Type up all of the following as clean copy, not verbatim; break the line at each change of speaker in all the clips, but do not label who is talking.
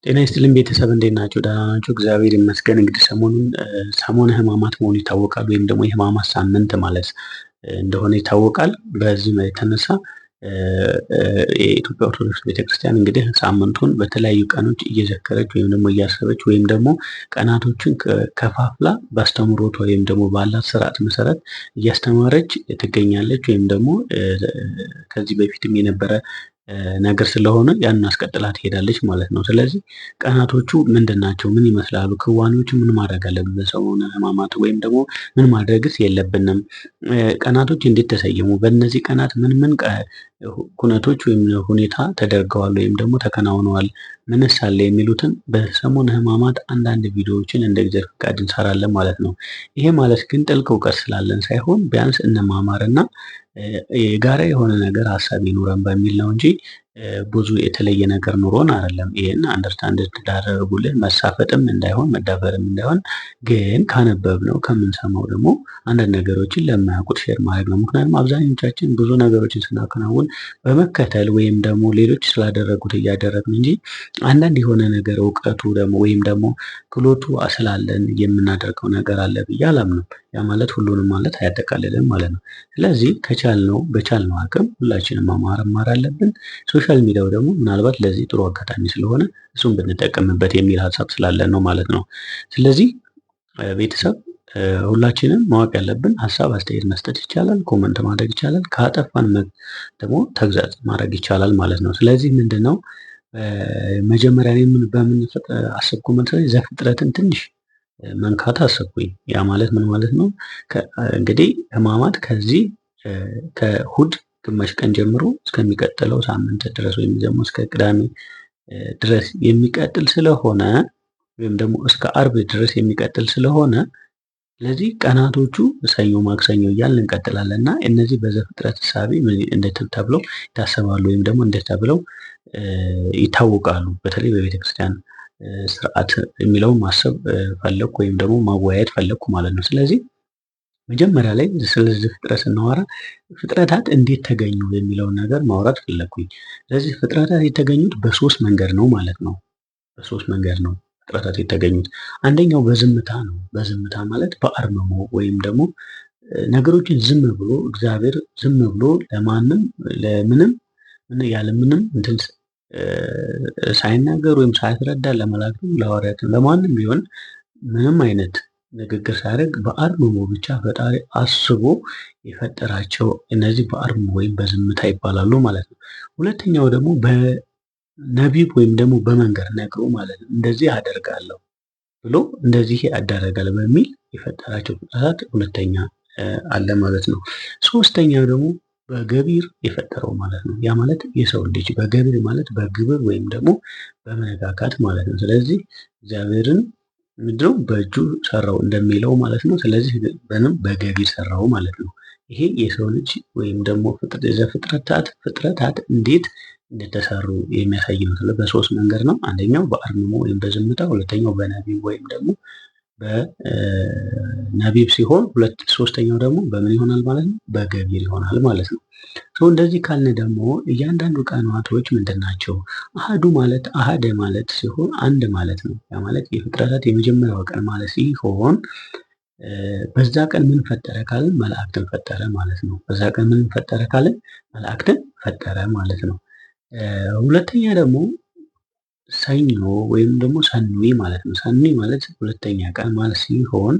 ጤና ይስጥልኝ ቤተሰብ እንዴት ናችሁ? ደህና ናችሁ? እግዚአብሔር ይመስገን። እንግዲህ ሰሞኑን ሰሞነ ሕማማት መሆኑ ይታወቃል፣ ወይም ደግሞ የሕማማት ሳምንት ማለት እንደሆነ ይታወቃል። በዚህም የተነሳ የኢትዮጵያ ኦርቶዶክስ ቤተክርስቲያን እንግዲህ ሳምንቱን በተለያዩ ቀኖች እየዘከረች ወይም ደግሞ እያሰበች ወይም ደግሞ ቀናቶችን ከፋፍላ በአስተምህሮቷ ወይም ደግሞ ባላት ስርዓት መሰረት እያስተማረች ትገኛለች። ወይም ደግሞ ከዚህ በፊትም የነበረ ነገር ስለሆነ ያንን አስቀጥላ ትሄዳለች ማለት ነው። ስለዚህ ቀናቶቹ ምንድን ናቸው? ምን ይመስላሉ? ክዋኔዎቹ ምን ማድረግ አለብን? በሰሙነ ሕማማት ወይም ደግሞ ምን ማድረግስ የለብንም? ቀናቶች እንዴት ተሰየሙ? በእነዚህ ቀናት ምን ምን ኩነቶች ወይም ሁኔታ ተደርገዋል ወይም ደግሞ ተከናውነዋል? ምንስ አለ? የሚሉትን በሰሙነ ሕማማት አንዳንድ ቪዲዮዎችን እንደ እግዚአብሔር ፈቃድ እንሰራለን ማለት ነው። ይሄ ማለት ግን ጥልቅ እውቀት ስላለን ሳይሆን ቢያንስ እንማማርና የጋራ የሆነ ነገር ሀሳብ ይኑረን በሚል ነው እንጂ ብዙ የተለየ ነገር ኑሮን አይደለም። ይሄን አንደርስታንድ እንድታደርጉልን መሳፈጥም እንዳይሆን መዳፈርም እንዳይሆን፣ ግን ካነበብነው ከምንሰማው ደግሞ አንዳንድ ነገሮችን ለማያውቁት ሼር ማድረግ ነው። ምክንያቱም አብዛኞቻችን ብዙ ነገሮችን ስናከናውን በመከተል ወይም ደግሞ ሌሎች ስላደረጉት እያደረግን እንጂ አንዳንድ የሆነ ነገር እውቀቱ ደግሞ ወይም ደግሞ ክሎቱ ስላለን የምናደርገው ነገር አለ ብዬ አላምንም። ያ ማለት ሁሉንም ማለት አያጠቃልልም ማለት ነው። ስለዚህ ከቻልነው በቻልነው አቅም ሁላችንም መማር አለብን። ሶሻል ሚዲያው ደግሞ ምናልባት ለዚህ ጥሩ አጋጣሚ ስለሆነ እሱን ብንጠቀምበት የሚል ሀሳብ ስላለን ነው ማለት ነው። ስለዚህ ቤተሰብ ሁላችንም ማወቅ ያለብን ሀሳብ አስተያየት መስጠት ይቻላል፣ ኮመንት ማድረግ ይቻላል፣ ካጠፋን ደግሞ ተግዛጽ ማድረግ ይቻላል ማለት ነው። ስለዚህ ምንድን ነው መጀመሪያ በምን አሰብኩ መሰለኝ ዘፍጥረትን ትንሽ መንካት አሰብኩኝ። ያ ማለት ምን ማለት ነው? እንግዲህ ሕማማት ከዚህ ከእሑድ ግማሽ ቀን ጀምሮ እስከሚቀጥለው ሳምንት ድረስ ወይም ደግሞ እስከ ቅዳሜ ድረስ የሚቀጥል ስለሆነ ወይም ደግሞ እስከ አርብ ድረስ የሚቀጥል ስለሆነ ስለዚህ ቀናቶቹ ሰኞ፣ ማክሰኞ እያልን እንቀጥላለን እና እነዚህ በዘፍጥረት እሳቤ እንዴት ተብለው ይታሰባሉ ወይም ደግሞ እንዴት ተብለው ይታወቃሉ? በተለይ በቤተክርስቲያን ስርዓት የሚለውን ማሰብ ፈለግኩ ወይም ደግሞ ማወያየት ፈለግኩ ማለት ነው። ስለዚህ መጀመሪያ ላይ ስለዚህ ፍጥረት ስናወራ ፍጥረታት እንዴት ተገኙ የሚለውን ነገር ማውራት ፈለግኩኝ። ስለዚህ ፍጥረታት የተገኙት በሶስት መንገድ ነው ማለት ነው። በሶስት መንገድ ነው ፍጥረታት የተገኙት። አንደኛው በዝምታ ነው። በዝምታ ማለት በአርምሞ ወይም ደግሞ ነገሮችን ዝም ብሎ እግዚአብሔር ዝም ብሎ ለማንም ለምንም ያለምንም እንትን ሳይናገር ወይም ሳያስረዳ ለመላእክትም ለሐዋርያትም ለማንም ቢሆን ምንም አይነት ንግግር ሳያደርግ በአርምሞ ብቻ ፈጣሪ አስቦ የፈጠራቸው እነዚህ በአርምሞ ወይም በዝምታ ይባላሉ ማለት ነው። ሁለተኛው ደግሞ በነቢብ ወይም ደግሞ በመንገር ነግሮ ማለት ነው። እንደዚህ አደርጋለሁ ብሎ እንደዚህ ያደረጋል በሚል የፈጠራቸው ፍጥረታት ሁለተኛ አለ ማለት ነው። ሶስተኛው ደግሞ በገቢር የፈጠረው ማለት ነው። ያ ማለት የሰው ልጅ በገቢር ማለት በግብር ወይም ደግሞ በመነካካት ማለት ነው። ስለዚህ እግዚአብሔርን ምንድነው በእጁ ሰራው እንደሚለው ማለት ነው። ስለዚህ በገቢር ሰራው ማለት ነው። ይሄ የሰው ልጅ ወይም ደግሞ ፍጥረታት እንዴት እንደተሰሩ የሚያሳይ ነው። በሶስት መንገድ ነው። አንደኛው በአርምሞ ወይም በዝምታ፣ ሁለተኛው በነቢብ ወይም ደግሞ በነቢብ ሲሆን ሶስተኛው ደግሞ በምን ይሆናል ማለት ነው? በገቢር ይሆናል ማለት ነው። እንደዚህ ካልን ደግሞ እያንዳንዱ ቀናቶች ምንድን ናቸው? አሃዱ ማለት አሃደ ማለት ሲሆን አንድ ማለት ነው። ያ ማለት የፍጥረታት የመጀመሪያው ቀን ማለት ሲሆን በዛ ቀን ምን ፈጠረ ካልን መላእክትን ፈጠረ ማለት ነው። በዛ ቀን ምን ፈጠረ ካልን መላእክትን ፈጠረ ማለት ነው። ሁለተኛ ደግሞ ሰኞ ወይም ደግሞ ሰኑይ ማለት ነው። ሰኑይ ማለት ሁለተኛ ቀን ማለት ሲሆን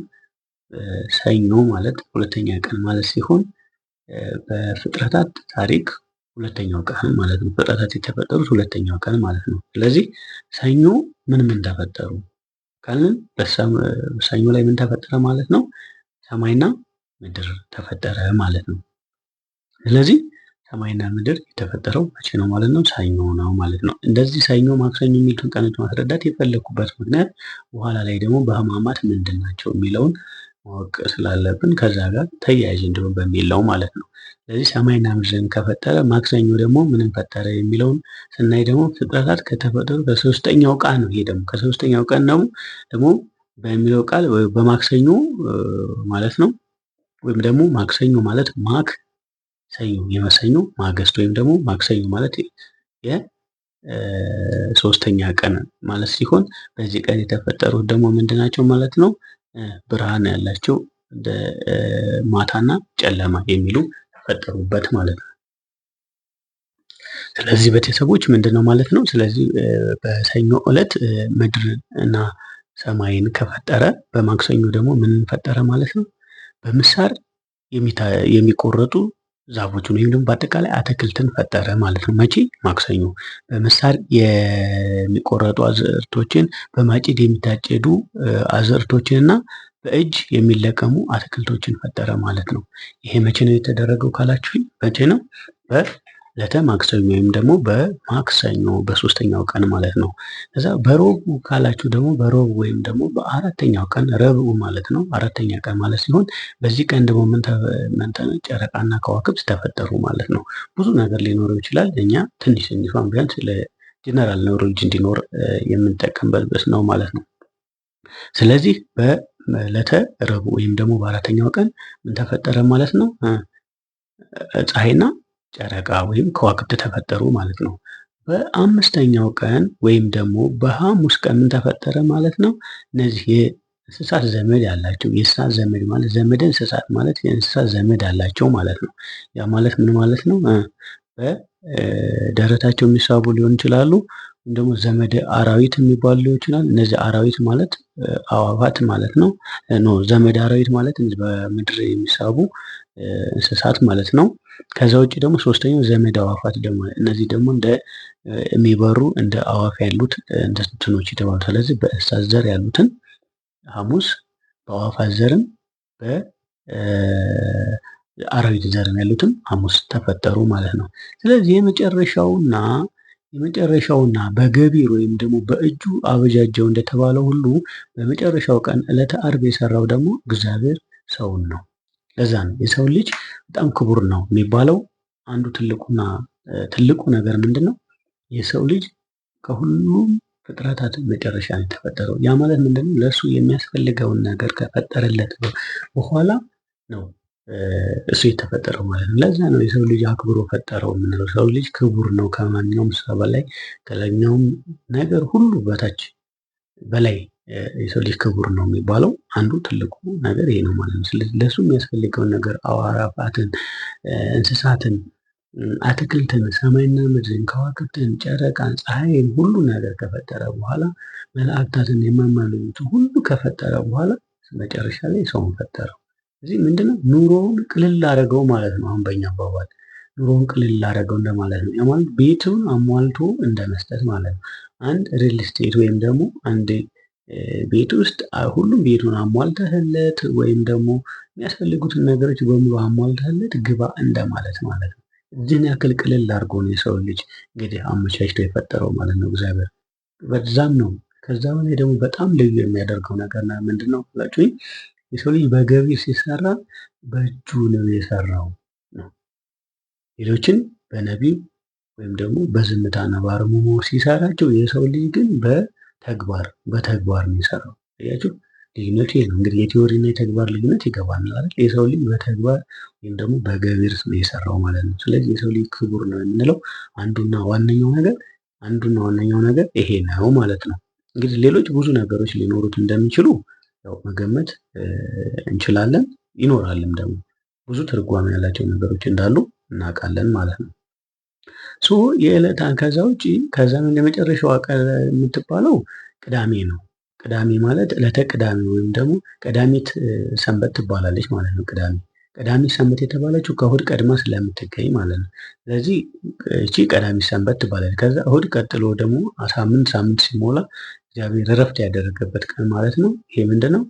ሰኞ ማለት ሁለተኛ ቀን ማለት ሲሆን በፍጥረታት ታሪክ ሁለተኛው ቀን ማለት ነው። ፍጥረታት የተፈጠሩት ሁለተኛው ቀን ማለት ነው። ስለዚህ ሰኞ ምን ተፈጠሩ ካልን ሰኞ ላይ ምን ተፈጠረ ማለት ነው? ሰማይና ምድር ተፈጠረ ማለት ነው። ስለዚህ ሰማይና ምድር የተፈጠረው መቼ ነው ማለት ነው? ሰኞ ነው ማለት ነው። እንደዚህ ሰኞ፣ ማክሰኞ የሚሉትን ቀኖች ማስረዳት የፈለኩበት ምክንያት በኋላ ላይ ደግሞ በሕማማት ምንድን ናቸው የሚለውን ማወቅ ስላለብን ከዛ ጋር ተያያዥ እንዲሆን በሚል ነው ማለት ነው። ስለዚህ ሰማይና ምድርን ከፈጠረ ማክሰኞ ደግሞ ምንም ፈጠረ የሚለውን ስናይ ደግሞ ፍጥረታት ከተፈጠሩ በሶስተኛው ቀን ነው። ይሄ ደግሞ ከሶስተኛው ቀን ነው ደግሞ በሚለው ቃል በማክሰኞ ማለት ነው። ወይም ደግሞ ማክሰኞ ማለት ሰኞ የመሰኞ ማግስት ወይም ደግሞ ማክሰኞ ማለት ሶስተኛ ቀን ማለት ሲሆን በዚህ ቀን የተፈጠሩት ደግሞ ምንድናቸው ማለት ነው? ብርሃን ያላቸው እንደ ማታና ጨለማ የሚሉ ተፈጠሩበት ማለት ነው። ስለዚህ ቤተሰቦች ምንድነው ማለት ነው? ስለዚህ በሰኞ ዕለት ምድር እና ሰማይን ከፈጠረ በማክሰኞ ደግሞ ምን ፈጠረ ማለት ነው? በምሳር የሚቆረጡ ዛፎችን ወይም ደግሞ በአጠቃላይ አትክልትን ፈጠረ ማለት ነው። መቼ? ማክሰኞ። በምሳር የሚቆረጡ አዝዕርቶችን፣ በማጭድ የሚታጨዱ አዝዕርቶችን እና በእጅ የሚለቀሙ አትክልቶችን ፈጠረ ማለት ነው። ይሄ መቼ ነው የተደረገው ካላችሁኝ፣ መቼ ነው? በዕለተ ማክሰኞ ወይም ደግሞ በማክሰኞ በሶስተኛው ቀን ማለት ነው። ከዛ በረቡዕ ካላችሁ ደግሞ በረቡዕ ወይም ደግሞ በአራተኛው ቀን ረቡዕ ማለት ነው። አራተኛ ቀን ማለት ሲሆን በዚህ ቀን ደግሞ ምን ጨረቃና ከዋክብት ተፈጠሩ ማለት ነው። ብዙ ነገር ሊኖረው ይችላል። እኛ ትንሽ ትንሿን ቢያንስ ለጀነራል ኖሌጅ እንዲኖር የምንጠቀምበት ነው ማለት ነው። ስለዚህ በዕለተ ረቡዕ ወይም ደግሞ በአራተኛው ቀን ምን ተፈጠረ ማለት ነው? ፀሐይና ጨረቃ ወይም ከዋክብት ተፈጠሩ ማለት ነው። በአምስተኛው ቀን ወይም ደግሞ በሐሙስ ቀን ምን ተፈጠረ ማለት ነው? እነዚህ የእንስሳት ዘመድ ያላቸው፣ የእንስሳት ዘመድ ማለት ዘመደ እንስሳት ማለት የእንስሳት ዘመድ አላቸው ማለት ነው። ያ ማለት ምን ማለት ነው? በደረታቸው የሚሳቡ ሊሆን ይችላሉ። ወይም ደግሞ ዘመደ አራዊት የሚባሉ ሊሆን ይችላል። እነዚህ አራዊት ማለት አዋፋት ማለት ነው። ዘመደ አራዊት ማለት በምድር የሚሳቡ እንስሳት ማለት ነው። ከዛ ውጭ ደግሞ ሶስተኛው ዘመድ አዋፋት ደግሞ እነዚህ ደግሞ እንደ የሚበሩ እንደ አዋፍ ያሉት እንደ እንትኖች የተባሉ። ስለዚህ በእንስሳት ዘር ያሉትን ሐሙስ፣ በአዋፋት ዘርም በአራዊት ዘርም ያሉትን ሐሙስ ተፈጠሩ ማለት ነው። ስለዚህ የመጨረሻውና በገቢር ወይም ደግሞ በእጁ አበጃጀው እንደተባለው ሁሉ በመጨረሻው ቀን ዕለተ ዓርብ የሰራው ደግሞ እግዚአብሔር ሰውን ነው። ለዛ ነው የሰው ልጅ በጣም ክቡር ነው የሚባለው። አንዱ ትልቁ ነገር ምንድን ነው? የሰው ልጅ ከሁሉም ፍጥረታት መጨረሻ ነው የተፈጠረው። ያ ማለት ምንድን ነው? ለእሱ የሚያስፈልገውን ነገር ከፈጠረለት በኋላ ነው እሱ የተፈጠረው ማለት ነው። ለዛ ነው የሰው ልጅ አክብሮ ፈጠረው የምንለው። ሰው ልጅ ክቡር ነው፣ ከማንኛውም ሰው በላይ ከላይኛውም ነገር ሁሉ በታች በላይ የሰው ልጅ ክቡር ነው የሚባለው አንዱ ትልቁ ነገር ይሄ ነው ማለት ነው። ስለዚህ ለእሱ የሚያስፈልገውን ነገር አዕዋፋትን፣ እንስሳትን፣ አትክልትን፣ ሰማይና ምድርን፣ ከዋክብትን፣ ጨረቃን፣ ፀሐይን ሁሉ ነገር ከፈጠረ በኋላ መላእክታትን የማይማልዱትን ሁሉ ከፈጠረ በኋላ መጨረሻ ላይ ሰውን ፈጠረው። እዚህ ምንድነው? ኑሮውን ቅልል አደረገው ማለት ነው። አሁን በእኛ አባባል ኑሮውን ቅልል አደረገው እንደማለት ነው። ያ ማለት ቤቱን አሟልቶ እንደመስጠት ማለት ነው። አንድ ሪል ስቴት ወይም ደግሞ አንድ ቤት ውስጥ ሁሉም ቤቱን አሟልተህለት ወይም ደግሞ የሚያስፈልጉትን ነገሮች በሙሉ አሟልተህለት ግባ እንደማለት ማለት ነው። እዚህን ያክል ቅልል አድርጎ ነው የሰው ልጅ እንግዲህ አመቻችቶ የፈጠረው ማለት ነው እግዚአብሔር። በዛም ነው ከዛ በላይ ደግሞ በጣም ልዩ የሚያደርገው ነገር ምንድን ነው ብላችሁኝ፣ የሰው ልጅ በገቢር ሲሰራ በእጁ ነው የሰራው ነው። ሌሎችን በነቢብ ወይም ደግሞ በዝምታና በአርምሞ ሲሰራቸው፣ የሰው ልጅ ግን በተግባር ነው የሰራው። አያችሁ ልዩነቱ ይሄ ነው። እንግዲህ የቲዎሪና የተግባር ልዩነት ይገባናል አይደል? የሰው ልጅ በተግባር ወይም ደግሞ በገቢር ነው የሰራው ማለት ነው። ስለዚህ የሰው ልጅ ክቡር ነው የምንለው አንዱና ዋነኛው ነገር ይሄ ነው ማለት ነው። እንግዲህ ሌሎች ብዙ ነገሮች ሊኖሩት እንደሚችሉ ያው መገመት እንችላለን። ይኖራልም ደግሞ ብዙ ትርጓሜ ያላቸው ነገሮች እንዳሉ እናውቃለን ማለት ነው። ከዛ ውጭ የመጨረሻዋ ቀን የምትባለው ቅዳሜ ነው። ቅዳሜ ማለት ዕለተ ቅዳሜ ወይም ደግሞ ቀዳሚት ሰንበት ትባላለች ማለት ነው። ቀዳሚት ሰንበት የተባለችው ከእሁድ ቀድማ ስለምትገኝ ማለት ነው። ስለዚህ እቺ ቀዳሚት ሰንበት ትባላለች። ከዛ እሁድ ቀጥሎ ደግሞ ሳምንት ሲሞላ እግዚአብሔር እረፍት ያደረገበት ቀን ማለት ነው። ይሄ ምንድነው?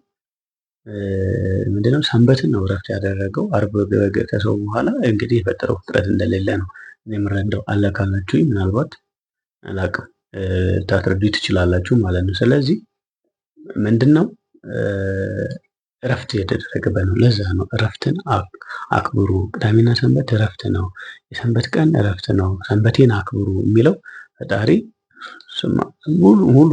ሰንበትን ነው እረፍት ያደረገው። ዓርብ ከሰው በኋላ እንግዲህ የፈጠረው ፍጥረት እንደሌለ ነው የምረዳው። አለ ካላችሁ ምናልባት አላውቅም ታስረዱ ትችላላችሁ ማለት ነው። ስለዚህ ምንድነው እረፍት የተደረገበት ነው። ለዛ ነው እረፍትን አክብሩ፣ ቅዳሜና ሰንበት እረፍት ነው፣ የሰንበት ቀን እረፍት ነው፣ ሰንበቴን አክብሩ የሚለው ፈጣሪ ሙሉ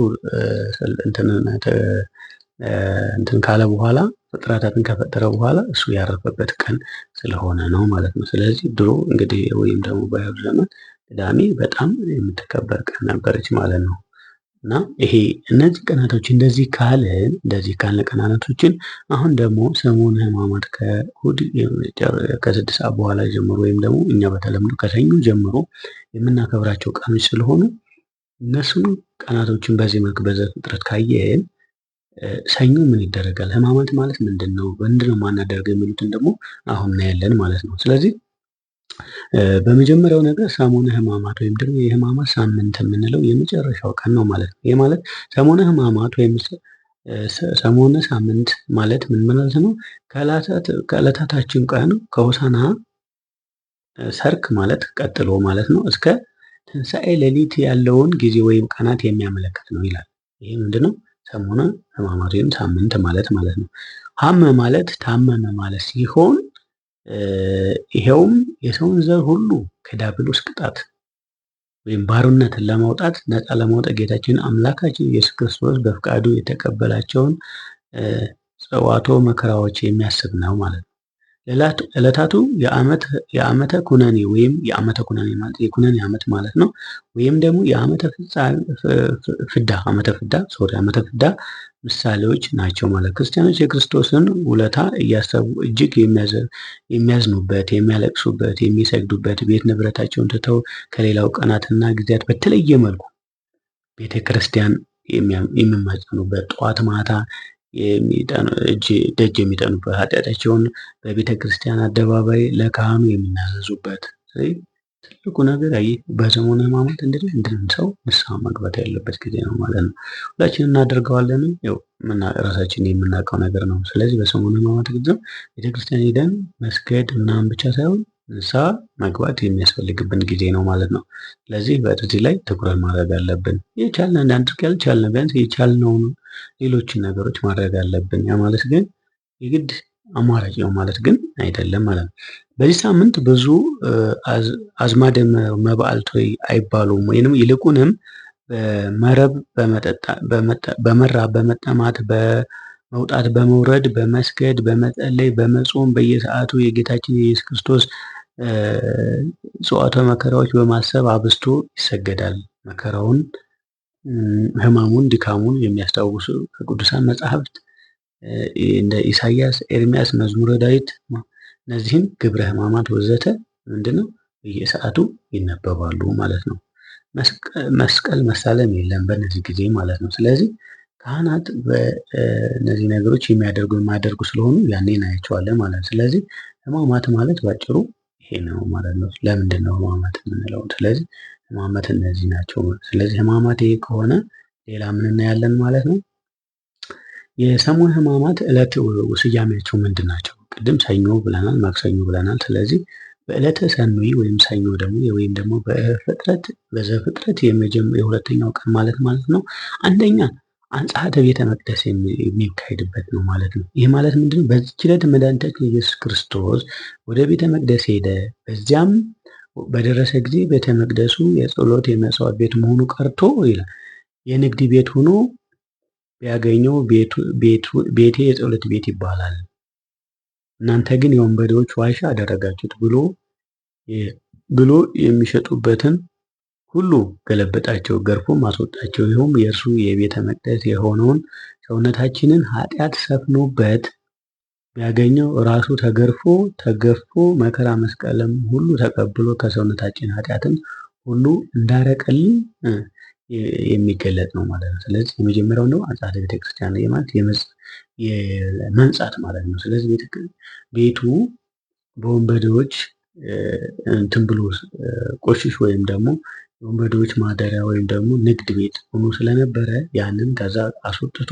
እንትን ካለ በኋላ ፍጥረታትን ከፈጠረ በኋላ እሱ ያረፈበት ቀን ስለሆነ ነው ማለት ነው። ስለዚህ ድሮ እንግዲህ ወይም ደግሞ በአይሁድ ዘመን ቅዳሜ በጣም የምትከበር ቀን ነበረች ማለት ነው። እና ይሄ እነዚህ ቀናቶች እንደዚህ ካልን ቀናቶችን አሁን ደግሞ ሰሙነ ሕማማት ከእሑድ ከ6 ሰዓት በኋላ ጀምሮ ወይም ደግሞ እኛ በተለምዶ ከሰኞ ጀምሮ የምናከብራቸው ቀኖች ስለሆኑ እነሱን ቀናቶችን በዚህ መልክ በዘፍጥረት ካየን ሰኞ ምን ይደረጋል? ሕማማት ማለት ምንድን ነው? ምንድን ነው የማናደርገው? የሚሉትን ደግሞ አሁን እናያለን ማለት ነው። ስለዚህ በመጀመሪያው ነገር ሰሙነ ሕማማት ወይም ደግሞ የሕማማት ሳምንት የምንለው የመጨረሻው ቀን ነው ማለት ነው። ይህ ማለት ሰሙነ ሕማማት ወይም ሰሙነ ሳምንት ማለት ምን ማለት ነው? ከዕለታታችን ቀን ከሆሳዕና ሰርክ ማለት ቀጥሎ ማለት ነው እስከ ትንሣኤ ሌሊት ያለውን ጊዜ ወይም ቀናት የሚያመለክት ነው ይላል። ይህ ምንድነው? ሰሙነ ሕማማት ወይም ሳምንት ማለት ነው። ሐመ ማለት ታመመ ማለት ሲሆን ይሄውም የሰውን ዘር ሁሉ ከዲያብሎስ ቅጣት ወይም ባርነትን ለማውጣት ነፃ ለማውጣት ጌታችን አምላካችን ኢየሱስ ክርስቶስ በፍቃዱ የተቀበላቸውን ጸዋቶ መከራዎች የሚያስብ ነው ማለት ነው። ዕለታቱ የዓመተ ኩነኔ ወይም የዓመተ ኩነኔ ማለት የኩነኔ ዓመት ማለት ነው። ወይም ደግሞ የዓመተ ፍዳ ምሳሌዎች ናቸው ማለት ክርስቲያኖች የክርስቶስን ውለታ እያሰቡ እጅግ የሚያዝኑበት፣ የሚያለቅሱበት፣ የሚሰግዱበት ቤት ንብረታቸውን ትተው ከሌላው ቀናትና ጊዜያት በተለየ መልኩ ቤተ ክርስቲያን የሚማጸኑበት ጠዋት ማታ ደጅ የሚጠኑበት ኃጢአታቸውን በቤተ ክርስቲያን አደባባይ ለካህኑ የሚናዘዙበት ትልቁ ነገር በሰሙነ ሕማማት እንግዲህ ሰው ንስሐ መግባት ያለበት ጊዜ ነው ማለት ነው። ሁላችንም እናደርገዋለን፣ ራሳችን የምናውቀው ነገር ነው። ስለዚህ በሰሙነ ሕማማት ጊዜ ቤተክርስቲያን ሄደን መስገድ ምናምን ብቻ ሳይሆን ንስሐ መግባት የሚያስፈልግብን ጊዜ ነው ማለት ነው። ስለዚህ በዚህ ላይ ትኩረት ማድረግ አለብን። የቻልን እንዳንድርግ ያልቻልን ቢያንስ የቻልነውን ሌሎችን ነገሮች ማድረግ አለብን። ያ ማለት ግን የግድ አማራጭ ነው ማለት ግን አይደለም ማለት ነው። በዚህ ሳምንት ብዙ አዝማደ መባዕልት አይባሉም ወይንም ይልቁንም በመራብ በመጠማት በመውጣት በመውረድ በመስገድ በመጸለይ በመጾም በየሰዓቱ የጌታችን የኢየሱስ ክርስቶስ ጽዋተ መከራዎች በማሰብ አብስቶ ይሰገዳል። መከራውን፣ ሕማሙን፣ ድካሙን የሚያስታውሱ ከቅዱሳን መጻሕፍት እንደ ኢሳይያስ፣ ኤርሚያስ፣ መዝሙረ ዳዊት እነዚህን ግብረ ሕማማት ወዘተ ምንድነው በየሰዓቱ ይነበባሉ ማለት ነው። መስቀል መሳለም የለም በእነዚህ ጊዜ ማለት ነው። ስለዚህ ካህናት በእነዚህ ነገሮች የማያደርጉ ስለሆኑ ያኔ እናያቸዋለን ማለት ነው። ስለዚህ ሕማማት ማለት ባጭሩ ይሄ ነው ማለት ነው። ለምንድን ነው ሕማማት የምንለው? ስለዚህ ሕማማት እነዚህ ናቸው። ስለዚህ ሕማማት ይሄ ከሆነ ሌላ ምን እናያለን ማለት ነው? የሰሙነ ሕማማት ዕለት ስያሜያቸው ምንድን ናቸው? ቅድም ሰኞ ብለናል፣ ማክሰኞ ብለናል። ስለዚህ በዕለተ ሰኑይ ወይም ሰኞ ደግሞ በዘፍጥረት የሁለተኛው ቀን ማለት ነው። አንደኛ አንጽሐተ ቤተ መቅደስ የሚካሄድበት ነው ማለት ነው። ይህ ማለት ምንድነው? በዚህች ዕለት መድኃኒታችን ኢየሱስ ክርስቶስ ወደ ቤተ መቅደስ ሄደ። በዚያም በደረሰ ጊዜ ቤተ መቅደሱ የጸሎት የመሥዋዕት ቤት መሆኑ ቀርቶ ይላል የንግድ ቤት ሆኖ ቢያገኘው ቤቴ የጸሎት ቤት ይባላል፣ እናንተ ግን የወንበዴዎች ዋሻ አደረጋችሁት ብሎ የሚሸጡበትን ሁሉ ገለበጣቸው፣ ገርፎም አስወጣቸው። ይኸውም የእርሱ የቤተ መቅደስ የሆነውን ሰውነታችንን ኃጢአት ሰፍኖበት ቢያገኘው ራሱ ተገፎ መከራ መስቀልም ሁሉ ተቀብሎ ከሰውነታችን ኃጢአትን ሁሉ እንዳረቀልን የሚገለጥ ነው ማለት ነው። ስለዚህ የመጀመሪያው ነው አንጻተ ቤተክርስቲያን ማለት የመንጻት ማለት ነው። ስለዚህ ቤቱ በወንበዴዎች እንትን ብሎ ቆሽሽ ወይም ደግሞ የወንበዴዎች ማደሪያ ወይም ደግሞ ንግድ ቤት ሆኖ ስለነበረ ያንን ከዛ አስወጥቶ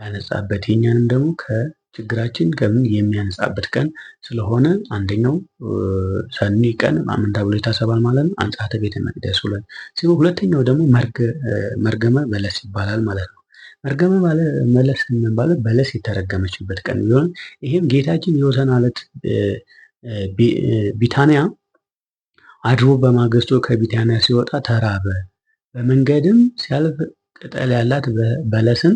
ያነጻበት የኛንም ደግሞ ከችግራችን ከምን የሚያነጻበት ቀን ስለሆነ አንደኛው ሰኑይ ቀን ምን ተብሎ ይታሰባል ማለት ነው? አንጽሐተ ቤተ መቅደስ ሲሆን ሁለተኛው ደግሞ መርገመ በለስ ይባላል ማለት ነው። መርገመ በለስ የሚባለው በለስ የተረገመችበት ቀን ቢሆን ይህም ጌታችን የወሰን ዓለት ቢታንያ አድሮ በማግስቱ ከቢታንያ ሲወጣ ተራበ። በመንገድም ሲያልፍ ቅጠል ያላት በለስን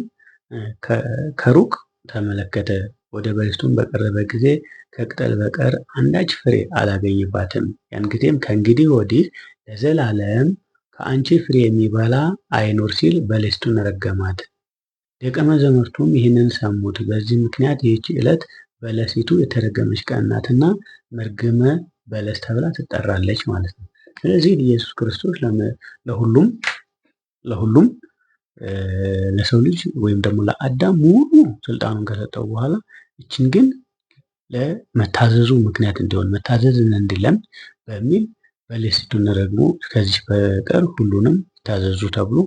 ከሩቅ ተመለከተ። ወደ በለሲቱም በቀረበ ጊዜ ከቅጠል በቀር አንዳች ፍሬ አላገኘባትም። ያን ጊዜም ከእንግዲህ ወዲህ ለዘላለም ከአንቺ ፍሬ የሚበላ አይኑር ሲል በለሲቱን ረገማት። ደቀ መዛሙርቱም ይህንን ሰሙት። በዚህ ምክንያት ይህች ዕለት በለሲቱ የተረገመች ቀን ናትና መርገመ በለስ ተብላ ትጠራለች ማለት ነው። ስለዚህ ኢየሱስ ክርስቶስ ለሁሉም ለሰው ልጅ ወይም ደግሞ ለአዳም ሙሉ ስልጣኑን ከሰጠው በኋላ ይችን ግን ለመታዘዙ ምክንያት እንዲሆን መታዘዝን እንዲለምድ በሚል በለሲቱን ረግሞ ከዚህ በቀር ሁሉንም ታዘዙ ተብሎ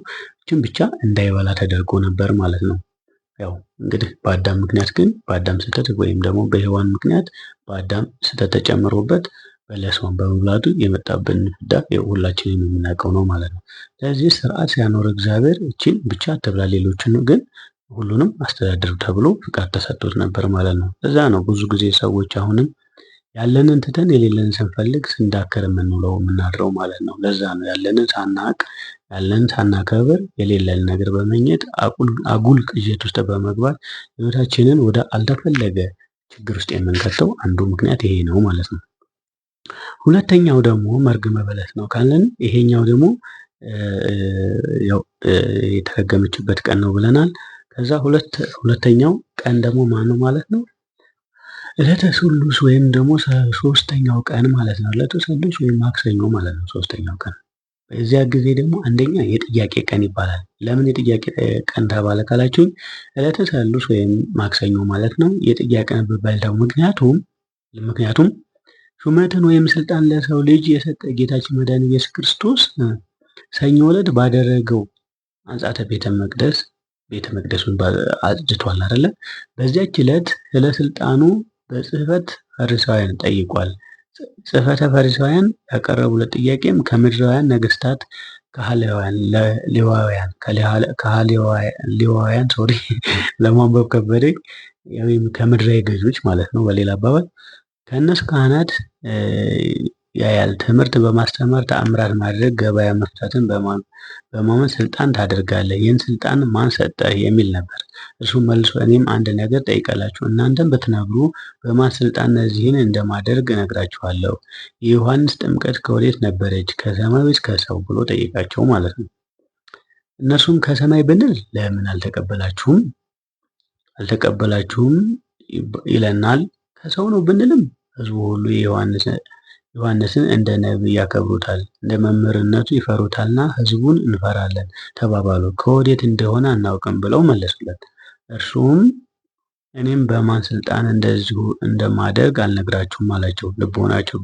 ይችን ብቻ እንዳይበላ ተደርጎ ነበር ማለት ነው። ያው እንግዲህ በአዳም ምክንያት ግን በአዳም ስህተት ወይም ደግሞ በሔዋን ምክንያት በአዳም ስህተት ተጨምሮበት በለሷን በመብላቱ የመጣብን ፍዳ ሁላችንም የምናውቀው ነው ማለት ነው። ስለዚህ ስርዓት ሲያኖር እግዚአብሔር እችን ብቻ አትብላ ሌሎችን ግን ሁሉንም አስተዳድር ተብሎ ፍቃድ ተሰጥቶት ነበር ማለት ነው። ለዛ ነው ብዙ ጊዜ ሰዎች አሁንም ያለንን ትተን የሌለንን ስንፈልግ ስንዳከር የምንውለው የምናድረው ማለት ነው። ለዛ ነው ያለንን ሳናቅ ያለንን ሳናከብር የሌለን ነገር በመኘት አጉል ቅዠት ውስጥ በመግባት ህይወታችንን ወደ አልተፈለገ ችግር ውስጥ የምንከተው አንዱ ምክንያት ይሄ ነው ማለት ነው። ሁለተኛው ደግሞ መርገመ በለስ ነው ካለን ይሄኛው ደግሞ የተረገመችበት ቀን ነው ብለናል። ከዛ ሁለተኛው ቀን ደግሞ ማን ነው ማለት ነው? ዕለተ ስሉስ ወይም ደግሞ ሶስተኛው ቀን ማለት ነው። ዕለተ ስሉስ ወይም ማክሰኞ ማለት ነው ሶስተኛው ቀን። በዚያ ጊዜ ደግሞ አንደኛ የጥያቄ ቀን ይባላል። ለምን የጥያቄ ቀን ተባለ ካላችሁኝ ዕለተ ስሉስ ወይም ማክሰኞ ማለት ነው የጥያቄ ቀን በባልታው ምክንያቱም ሹመትን ወይም ስልጣን ለሰው ልጅ የሰጠ ጌታችን መድኃኒታችን ኢየሱስ ክርስቶስ ሰኞ ዕለት ባደረገው አንጻተ ቤተ መቅደሱን አጽድቷል አይደለ? በዚያች ዕለት ስለ ስልጣኑ በጽሕፈት ፈሪሳውያን ጠይቋል። ጽሕፈተ ፈሪሳውያን ያቀረቡለት ጥያቄም ከምድራውያን ነገስታት ሌዋውያን ለማንበብ ከበደኝ ወይም ከምድራዊ ገዦች ማለት ነው። በሌላ አባባል ከእነሱ ካህናት ያያል ትምህርት በማስተማር ተአምራት ማድረግ ገበያ መፍታትን በማመን ስልጣን ታደርጋለህ፣ ይህን ስልጣን ማን ሰጠህ የሚል ነበር። እርሱም መልሶ እኔም አንድ ነገር ጠይቃላችሁ እናንተም ብትነግሩ በማን ስልጣን እነዚህን እንደማደርግ እነግራችኋለሁ። የዮሐንስ ጥምቀት ከወዴት ነበረች? ከሰማይ ወይስ ከሰው ብሎ ጠይቃቸው ማለት ነው። እነርሱም ከሰማይ ብንል ለምን አልተቀበላችሁም ይለናል። ከሰው ነው ብንልም ሕዝቡ ሁሉ ዮሐንስን እንደ ነቢይ ያከብሩታል፣ እንደ መምህርነቱ ይፈሩታልና ሕዝቡን እንፈራለን ተባባሉ። ከወዴት እንደሆነ አናውቅም ብለው መለሱለት። እርሱም እኔም በማን ስልጣን እንደዚሁ እንደማደርግ አልነግራችሁም አላቸው። ልቦናቸው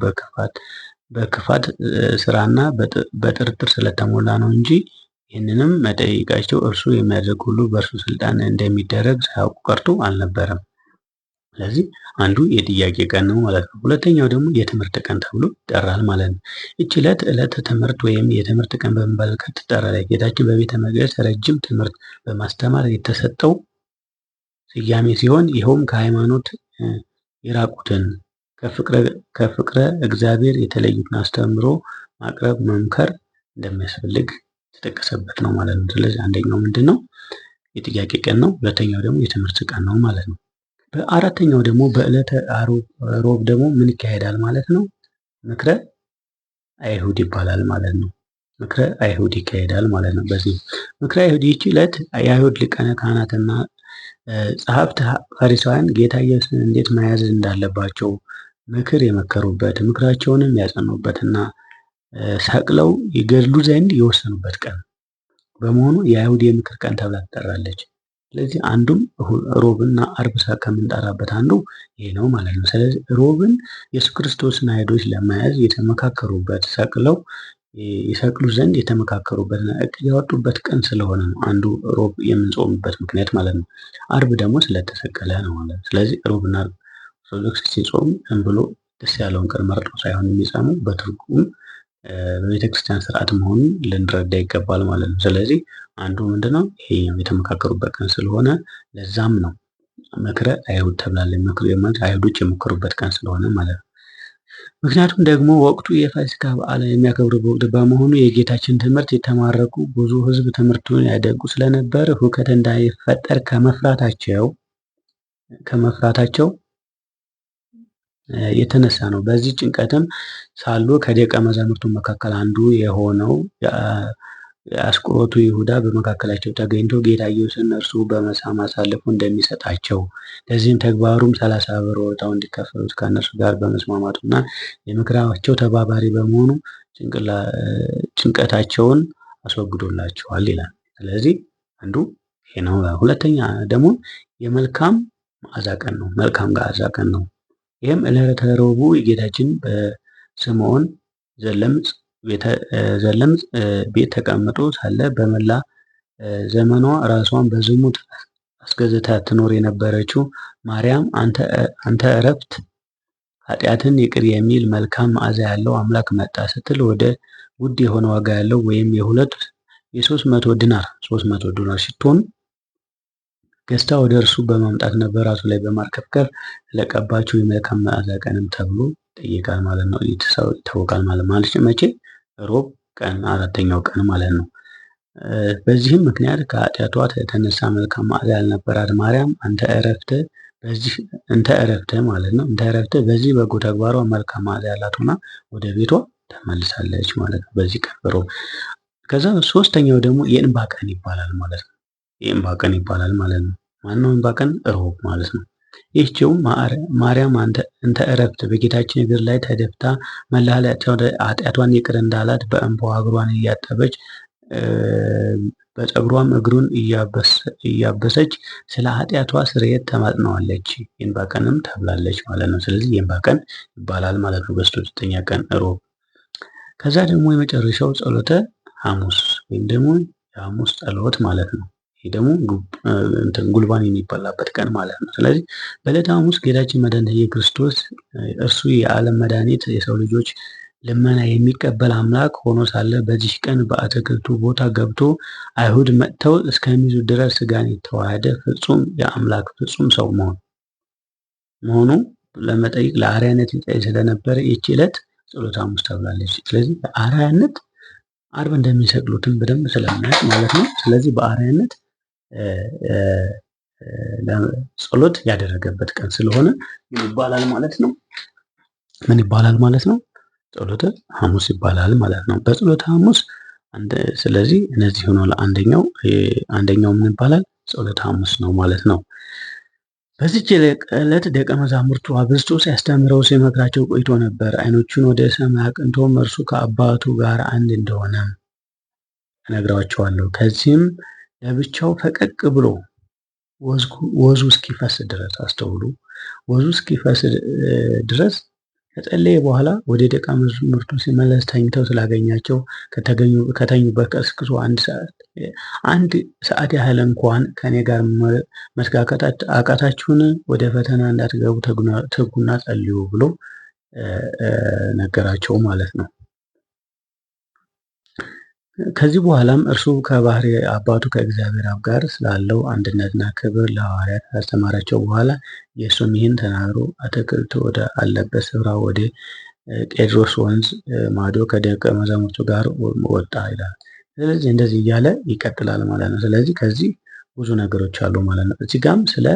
በክፋት ስራና በጥርጥር ስለተሞላ ነው እንጂ ይህንንም መጠይቃቸው እርሱ የሚያደርግ ሁሉ በእርሱ ስልጣን እንደሚደረግ ሳያውቁ ቀርቶ አልነበረም። ስለዚህ አንዱ የጥያቄ ቀን ነው ማለት ነው። ሁለተኛው ደግሞ የትምህርት ቀን ተብሎ ይጠራል ማለት ነው። ይህች ዕለት ትምህርት ወይም የትምህርት ቀን በመባል ትጠራለች። ጌታችን በቤተ መቅደስ ረጅም ትምህርት በማስተማር የተሰጠው ስያሜ ሲሆን ይኸውም ከሃይማኖት የራቁትን ከፍቅረ እግዚአብሔር የተለዩትን አስተምሮ ማቅረብ መምከር እንደሚያስፈልግ የተጠቀሰበት ነው ማለት ነው። ስለዚህ አንደኛው ምንድን ነው? የጥያቄ ቀን ነው። ሁለተኛው ደግሞ የትምህርት ቀን ነው ማለት ነው። በአራተኛው ደግሞ በዕለተ ሮብ ደግሞ ምን ይካሄዳል ማለት ነው? ምክረ አይሁድ ይባላል ማለት ነው። ምክረ አይሁድ ይካሄዳል ማለት ነው። በዚህ ምክረ አይሁድ ይህች ዕለት የአይሁድ ሊቃነ ካህናትና ጸሐፍት ፈሪሳውያን ጌታ ኢየሱስን እንዴት መያዝ እንዳለባቸው ምክር የመከሩበት ምክራቸውንም ያጸኑበትና ሰቅለው ይገድሉ ዘንድ የወሰኑበት ቀን በመሆኑ የአይሁድ የምክር ቀን ተብላ ትጠራለች። ስለዚህ አንዱም ሮብና አርብ ከምንጠራበት አንዱ ይሄ ነው ማለት ነው። ስለዚህ ሮብን ኢየሱስ ክርስቶስን አይሁዶች ለመያዝ የተመካከሩበት ይሰቅሉ ዘንድ የተመካከሩበትና እቅድ ያወጡበት ቀን ስለሆነ ነው አንዱ ሮብ የምንጾምበት ምክንያት ማለት ነው። አርብ ደግሞ ስለተሰቀለ ነው ማለት ነው። ስለዚህ ሮብና አርብ ኦርቶዶክስ ሲጾም ዝም ብሎ ደስ ያለውን ቀን መርጦ ሳይሆን የሚጾሙ በትርጉም በቤተክርስቲያን ስርዓት መሆኑን ልንረዳ ይገባል ማለት ነው። ስለዚህ አንዱ ምንድነው ይሄኛው የተመካከሩበት ቀን ስለሆነ ለዛም ነው ምክረ አይሁድ ተብላለች። ምክረ አይሁዶች የመከሩበት ቀን ስለሆነ ማለት ነው። ምክንያቱም ደግሞ ወቅቱ የፋሲካ በዓል የሚያከብሩበት ወቅት በመሆኑ የጌታችን ትምህርት የተማረኩ ብዙ ሕዝብ ትምህርቱን ያደጉ ስለነበር ሁከት እንዳይፈጠር ከመፍራታቸው የተነሳ ነው። በዚህ ጭንቀትም ሳሉ ከደቀ መዛሙርቱ መካከል አንዱ የሆነው የአስቆሮቱ ይሁዳ በመካከላቸው ተገኝቶ ጌታ ኢየሱስን እርሱ በመሳም አሳልፎ እንደሚሰጣቸው ለዚህም ተግባሩም 30 ብር ወርታው እንዲከፈሉት ከእነርሱ ጋር በመስማማቱና የምክራቸው ተባባሪ በመሆኑ ጭንቀታቸውን አስወግዶላቸዋል ይላል። ስለዚህ አንዱ ይሄ ነው። ሁለተኛ ደግሞ የመልካም መዓዛ ቀን ነው። መልካም መዓዛ ቀን ነው። ይህም ዕለተ ረቡዕ ጌታችን በስምዖን ዘለምጽ ቤት ተቀምጦ ሳለ በመላ ዘመኗ ራሷን በዝሙት አስገዝታ ትኖር የነበረችው ማርያም አንተ ዕረፍት ኃጢአትን ይቅር የሚል መልካም መዓዛ ያለው አምላክ መጣ ስትል ወደ ውድ የሆነ ዋጋ ያለው ወይም የ300 ዲናር ስትሆን ገዝታ ወደ እርሱ በማምጣት ነበር ራሱ ላይ በማርከፍከፍ ለቀባቸው የመልካም መዓዛ ቀንም ተብሎ ይጠየቃል ማለት ነው። ይታወቃል ማለት ነው። መቼ? ሮብ ቀን 4ኛው ቀን ማለት ነው። በዚህም ምክንያት ከኃጢአቷ የተነሳ መልካም መዓዛ ያልነበራት ማርያም እንተ ዕረፍተ ማለት ነው። እንተ ዕረፍተ በዚህ በጎ ተግባሯ መልካም መዓዛ ያላት ሆና ወደ ቤቷ ተመልሳለች ማለት ነው። በዚህ ቀን ሮብ። ከዛ ሶስተኛው ደግሞ የእንባ ቀን ይባላል ማለት ነው። የእንባ ቀን ይባላል ማለት ነው። ማነው እንባ ቀን? ሮብ ማለት ነው። ይህችውም ማርያም እንተ ዕረፍት በጌታችን እግር ላይ ተደፍታ መላ ኃጢአቷን ይቅር እንዳላት በእንባዋ እግሯን እያጠበች በፀጉሯም እግሩን እያበሰች ስለ ኃጢአቷ ስርየት ተማጽነዋለች። የእንባ ቀንም ተብላለች ማለት ነው። ስለዚህ የእንባ ቀን ይባላል ማለት ነው። በ9ኛ ቀን ሮብ። ከዛ ደግሞ የመጨረሻው ጸሎተ ሐሙስ ወይም ደግሞ የሐሙስ ጸሎት ማለት ነው። ይህ ደግሞ ጉልባን የሚበላበት ቀን ማለት ነው። ስለዚህ በዕለተ ሐሙስ ጌታችን መድኃኒታችን ክርስቶስ እርሱ የዓለም መድኃኒት የሰው ልጆች ልመና የሚቀበል አምላክ ሆኖ ሳለ በዚህ ቀን በአትክልቱ ቦታ ገብቶ አይሁድ መጥተው እስከሚይዙ ድረስ ስጋን የተዋሃደ ፍጹም የአምላክ ፍጹም ሰው መሆኑ ለመጠየቅ ለአርአያነት ይታይ ስለነበረ ይህች ዕለት ጸሎተ ሐሙስ ተብላለች። ስለዚህ በአርአያነት ዓርብ እንደሚሰቅሉትን በደንብ ስለምናውቅ ማለት ነው። ስለዚህ በአርአያነት ጸሎት ያደረገበት ቀን ስለሆነ ምን ይባላል ማለት ነው? ምን ይባላል ማለት ነው? ጸሎተ ሐሙስ ይባላል ማለት ነው። በጸሎተ ሐሙስ ስለዚህ እነዚህ ሆኖ አንደኛው ምን ይባላል? ጸሎተ ሐሙስ ነው ማለት ነው። በዚህች ዕለት ደቀ መዛሙርቱ አብዝቶ ሲያስተምረው ሲመክራቸው ቆይቶ ነበር። ዓይኖቹን ወደ ሰማይ አቅንቶም እርሱ ከአባቱ ጋር አንድ እንደሆነ እነግራቸዋለሁ። ከዚህም ለብቻው ፈቀቅ ብሎ ወዙ እስኪፈስ ድረስ አስተውሉ። ወዙ እስኪፈስ ድረስ ከጸለየ በኋላ ወደ ደቀ መዛሙርቱ ሲመለስ ተኝተው ስላገኛቸው ከተኙበት ቀስቅሶ አንድ ሰዓት ያህል እንኳን ከኔ ጋር መትጋት አቃታችሁን? ወደ ፈተና እንዳትገቡ ትጉና ጸልዩ ብሎ ነገራቸው ማለት ነው። ከዚህ በኋላም እርሱ ከባህሪ አባቱ ከእግዚአብሔር አብ ጋር ስላለው አንድነትና ክብር ለሐዋርያት ካስተማራቸው በኋላ ኢየሱስም ይህን ተናግሮ አትክልት ወደ አለበት ስፍራ ወደ ቄድሮስ ወንዝ ማዶ ከደቀ መዛሙርቱ ጋር ወጣ ይላል። ስለዚህ እንደዚህ እያለ ይቀጥላል ማለት ነው። ስለዚህ ከዚህ ብዙ ነገሮች አሉ ማለት ነው። እዚህ ጋም ስለ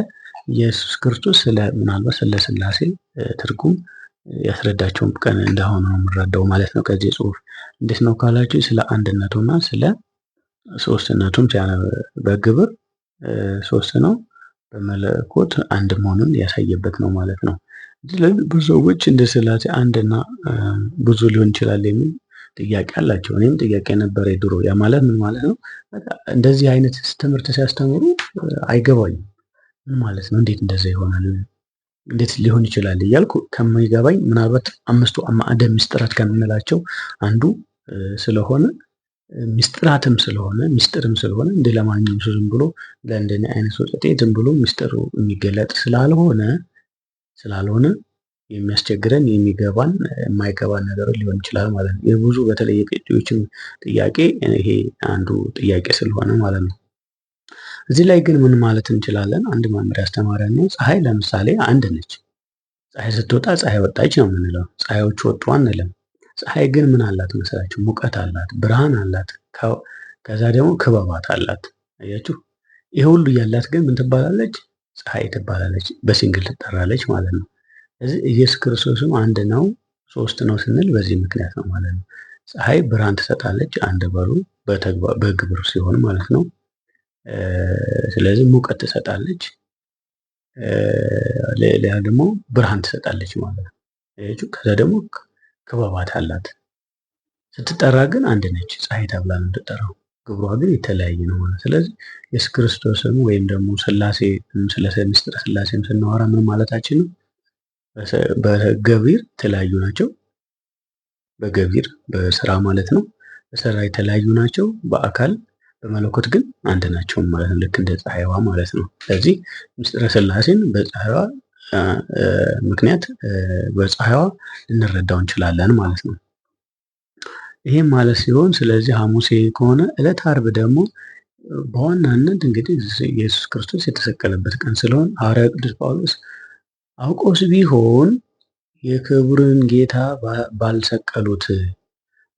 ኢየሱስ ክርስቶስ ምናልባት ስለ ሥላሴ ትርጉም ያስረዳቸውን ቀን እንደሆነ ነው የምንረዳው ማለት ነው። ከዚህ ጽሑፍ እንዴት ነው ካላችሁ ስለ አንድነቱና ስለ ሶስትነቱም በግብር ሶስት ነው፣ በመለኮት አንድ መሆኑን ያሳየበት ነው ማለት ነው። ብዙ ሰዎች እንደ ሥላሴ አንድና ብዙ ሊሆን ይችላል የሚል ጥያቄ አላቸው። እኔም ጥያቄ ነበረ ድሮ። ያ ማለት ምን ማለት ነው? እንደዚህ አይነት ትምህርት ሲያስተምሩ አይገባኝም። ምን ማለት ነው? እንዴት እንደዛ ይሆናል? እንዴት ሊሆን ይችላል እያልኩ ከሚገባኝ ምናልባት አምስቱ አዕማደ ምስጢራት ከምንላቸው አንዱ ስለሆነ ምስጢራትም ስለሆነ ምስጢርም ስለሆነ እንደ ለማንኛውም ሰው ዝም ብሎ ለእንደኔ አይነት ወጣቴ ዝም ብሎ ምስጢሩ የሚገለጥ ስላልሆነ የሚያስቸግረን የሚገባን የማይገባን ነገር ሊሆን ይችላል ማለት ነው። የብዙ በተለይ የጴንጤዎችን ጥያቄ ይሄ አንዱ ጥያቄ ስለሆነ ማለት ነው። እዚህ ላይ ግን ምን ማለት እንችላለን? አንድ መምህር ያስተማረን ነው። ፀሐይ ለምሳሌ አንድ ነች። ፀሐይ ስትወጣ ፀሐይ ወጣች ነው የምንለው። ፀሐዮቹ ወጡ አንልም። ፀሐይ ግን ምን አላት መሰላችሁ? ሙቀት አላት፣ ብርሃን አላት፣ ከዛ ደግሞ ክበባት አላት። አያችሁ? ይሄ ሁሉ ያላት ግን ምን ትባላለች? ፀሐይ ትባላለች። በሲንግል ትጠራለች ማለት ነው። ስለዚህ ኢየሱስ ክርስቶስም አንድ ነው ሶስት ነው ስንል በዚህ ምክንያት ነው ማለት ነው። ፀሐይ ብርሃን ትሰጣለች፣ አንድ በሉ በግብር ሲሆን ማለት ነው። ስለዚህ ሙቀት ትሰጣለች፣ ሌላ ደግሞ ብርሃን ትሰጣለች ማለት ነው። ከዛ ደግሞ ክበባት አላት። ስትጠራ ግን አንድ ነች፣ ፀሐይ ተብላ ነው የምትጠራው። ግብሯ ግን የተለያየ ነው ማለት። ስለዚህ ኢየሱስ ክርስቶስም ወይም ደግሞ ስላሴ ስለ ምስጢረ ስላሴም ስናወራ ምን ማለታችን ነው? በገቢር የተለያዩ ናቸው። በገቢር በስራ ማለት ነው። በስራ የተለያዩ ናቸው። በአካል በመለኮት ግን አንድ ናቸው ማለት ነው። ልክ እንደ ፀሐይዋ ማለት ነው። ስለዚህ ምስጢረ ስላሴን በፀሐይዋ ምክንያት በፀሐይዋ ልንረዳው እንችላለን ማለት ነው። ይህም ማለት ሲሆን ስለዚህ ሐሙሴ ከሆነ ዕለት ዓርብ ደግሞ በዋናነት እንግዲህ ኢየሱስ ክርስቶስ የተሰቀለበት ቀን ስለሆነ ሐዋርያው ቅዱስ ጳውሎስ አውቆስ ቢሆን የክብርን ጌታ ባልሰቀሉት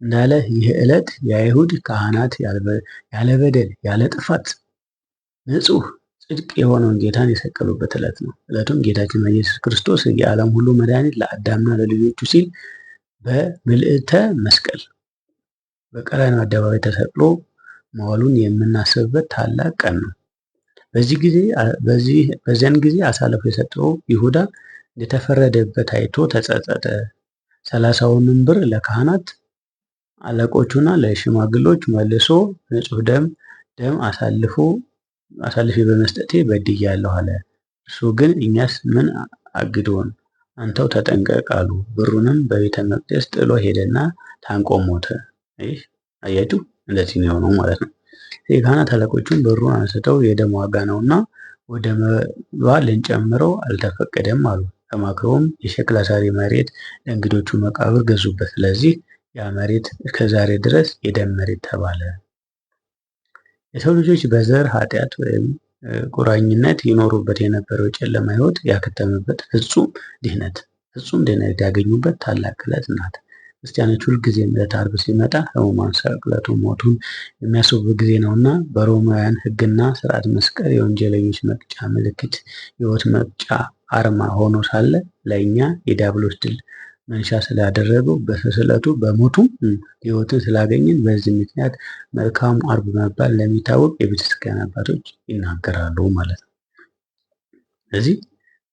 እንዳለ ይህ ዕለት የአይሁድ ካህናት ያለ በደል ያለ ጥፋት ንጹሕ ጽድቅ የሆነውን ጌታን የሰቀሉበት ዕለት ነው። ዕለቱም ጌታችን ኢየሱስ ክርስቶስ የዓለም ሁሉ መድኃኒት ለአዳምና ለልጆቹ ሲል በምልዕተ መስቀል በቀራንዮ አደባባይ ተሰቅሎ መዋሉን የምናስብበት ታላቅ ቀን ነው። በዚያን ጊዜ አሳልፎ የሰጠው ይሁዳ እንደተፈረደበት አይቶ ተጸጸተ። 30ውንም ብር ለካህናት አለቆቹና ለሽማግሎች መልሶ ንጹሕ ደም አሳልፌ በመስጠቴ በድያለሁ አለ። እርሱ ግን እኛስ ምን አግዶን? አንተው ተጠንቀቅ አሉ። ብሩንም በቤተ መቅደስ ጥሎ ሄደና ታንቆ ሞተ። አያችሁ፣ እንደዚህ ነው የሆነው ማለት ነው። የካህናት አለቆቹን ብሩን አንስተው የደም ዋጋ ነውና ወደ መባ ልንጨምረው አልተፈቀደም አሉ። ተማክረውም የሸክላ ሠሪ መሬት ለእንግዶቹ መቃብር ገዙበት። ስለዚህ ያ መሬት እስከዛሬ ድረስ የደም መሬት ተባለ። የሰው ልጆች በዘር ኃጢአት ወይም ቁራኝነት ይኖሩበት የነበረው የጨለማ ሕይወት ያከተመበት ፍጹም ድህነት ያገኙበት ታላቅ ዕለት ናት። ክርስቲያኖች ሁልጊዜም ዕለተ ዓርብ ሲመጣ ሕሙማን ስቅለቱን ሞቱን የሚያስቡበት ጊዜ ነውና በሮማውያን ሕግና ሥርዓት መስቀል የወንጀለኞች መቅጫ ምልክት የሕይወት መቅጫ አርማ ሆኖ ሳለ ለእኛ የዲያብሎስ ድል መንሻ ስላደረገው በስቅለቱ በሞቱ ሕይወትን ስላገኘን በዚህ ምክንያት መልካሙ ዓርብ በመባል ለሚታወቅ የቤተክርስቲያን አባቶች ይናገራሉ ማለት ነው። ስለዚህ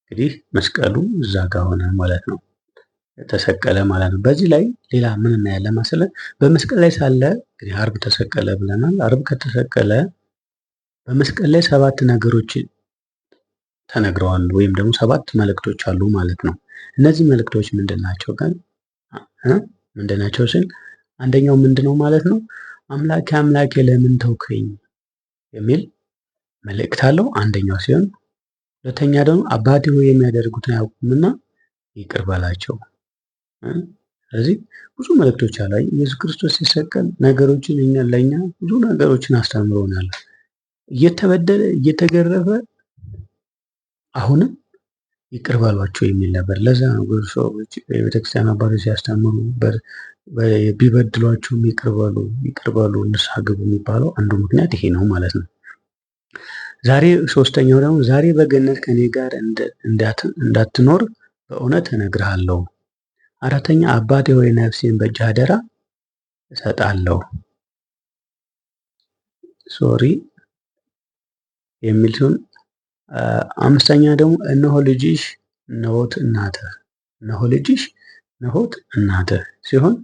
እንግዲህ መስቀሉ እዛ ጋር ሆነ ማለት ነው፣ ተሰቀለ ማለት ነው። በዚህ ላይ ሌላ ምን እናያለን መሰለን? በመስቀል ላይ ሳለ እንግዲህ ዓርብ ተሰቀለ ብለናል። ዓርብ ከተሰቀለ በመስቀል ላይ 7 ነገሮች ተነግረዋል ወይም ደግሞ 7 መልእክቶች አሉ ማለት ነው። እነዚህ መልእክቶች ምንድናቸው ግን ምንድናቸው ስል አንደኛው ምንድነው ማለት ነው? አምላኬ አምላኬ ለምን ተውከኝ የሚል መልእክት አለው አንደኛው ሲሆን፣ ሁለተኛ ደግሞ አባቴ ሆይ የሚያደርጉትን አያውቁምና ይቅር በላቸው። ስለዚህ ብዙ መልእክቶች አሉ። ኢየሱስ ክርስቶስ ሲሰቀል ነገሮችን ለእኛ ብዙ ነገሮችን አስተምሮናል። እየተበደለ እየተገረፈ አሁንም ይቅር በሏቸው የሚል ነበር። ለዛ ነው ብዙ ሰዎች የቤተክርስቲያን አባቶች ሲያስተምሩ ቢበድሏቸውም ይቅር በሉ ንስሐ ግቡ የሚባለው አንዱ ምክንያት ይሄ ነው ማለት ነው። ሶስተኛው ደግሞ ዛሬ በገነት ከኔ ጋር እንዳትኖር በእውነት እነግርሃለሁ። አራተኛ አባቴ ሆይ ነፍሴን በእጅህ አደራ እሰጣለሁ የሚል ሲሆን፣ አምስተኛ ደግሞ እነሆ ልጅሽ እነሆት እናትህ ሲሆን፣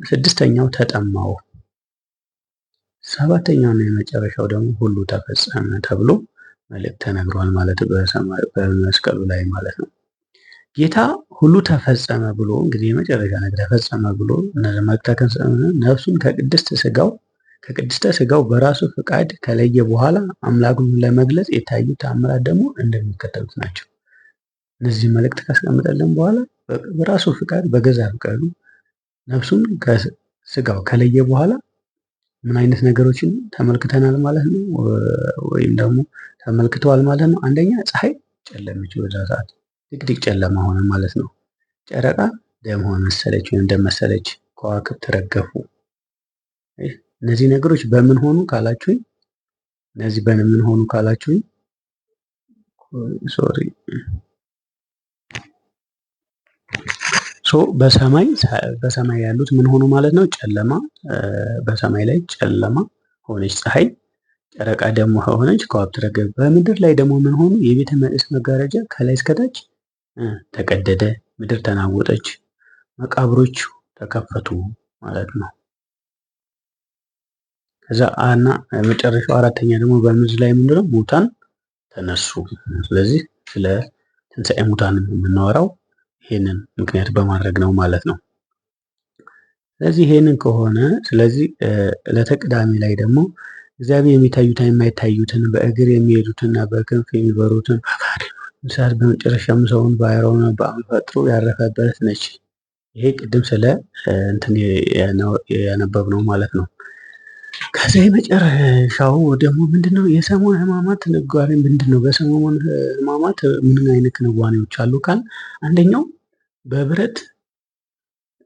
ስድስተኛው ተጠማው፣ ሰባተኛው እና የመጨረሻው ደግሞ ሁሉ ተፈጸመ ተብሎ መልእክት ተነግሯል ማለት በመስቀሉ ላይ ማለት ነው። ጌታ ሁሉ ተፈጸመ ብሎ እንግዲህ የመጨረሻ ነገር ተፈጸመ ብሎ ነፍሱን ከቅድስተ ስጋው በራሱ ፍቃድ ከለየ በኋላ አምላኩን ለመግለጽ የታዩ ተአምራት ደግሞ እንደሚከተሉት ናቸው። እነዚህ መልእክት ካስቀመጠልን በኋላ በራሱ ፍቃድ በገዛ ፍቃዱ ነፍሱን ከስጋው ከለየ በኋላ ምን አይነት ነገሮችን ተመልክተናል ማለት ነው፣ ወይም ደግሞ ተመልክተዋል ማለት ነው። አንደኛ ፀሐይ ጨለመች፣ በዛ ሰዓት ድቅድቅ ጨለማ ሆነ ማለት ነው። ጨረቃ ደም ሆነ መሰለች ወይም ደም መሰለች፣ ከዋክብት ረገፉ። እነዚህ ነገሮች በምን ሆኑ ካላችሁኝ በሰማይ ያሉት ምን ሆኑ ማለት ነው? ጨለማ። በሰማይ ላይ ጨለማ ሆነች ፀሐይ፣ ጨረቃ ደግሞ ሆነች፣ ከዋክብት ረገብ። በምድር ላይ ደግሞ ምን ሆኑ? የቤተ መቅደስ መጋረጃ ከላይ እስከታች ተቀደደ፣ ምድር ተናወጠች፣ መቃብሮች ተከፈቱ ማለት ነው። ከዛ እና መጨረሻው አራተኛ ደግሞ በምድር ላይ ምንድነው? ሙታን ተነሱ። ስለዚህ ስለ ትንሣኤ ሙታን የምናወራው ይሄንን ምክንያት በማድረግ ነው ማለት ነው። ስለዚህ ይሄንን ከሆነ ስለዚህ ዕለተ ቅዳሜ ላይ ደግሞ እግዚአብሔር የሚታዩትን የማይታዩትን በእግር የሚሄዱትና በክንፍ የሚበሩትን እንስሳት በመጨረሻም ሰውን በአይራውና በአመድ ፈጥሮ ያረፈበት ነች። ይሄ ቅድም ስለ እንትን ያነበብነው ማለት ነው። ከዛ የመጨረሻው ደግሞ ምንድነው? የሰሙነ ሕማማት ክንዋኔ ምንድነው? በሰሙነ ሕማማት ምን አይነት ክንዋኔዎች አሉ ካል አንደኛው በብረት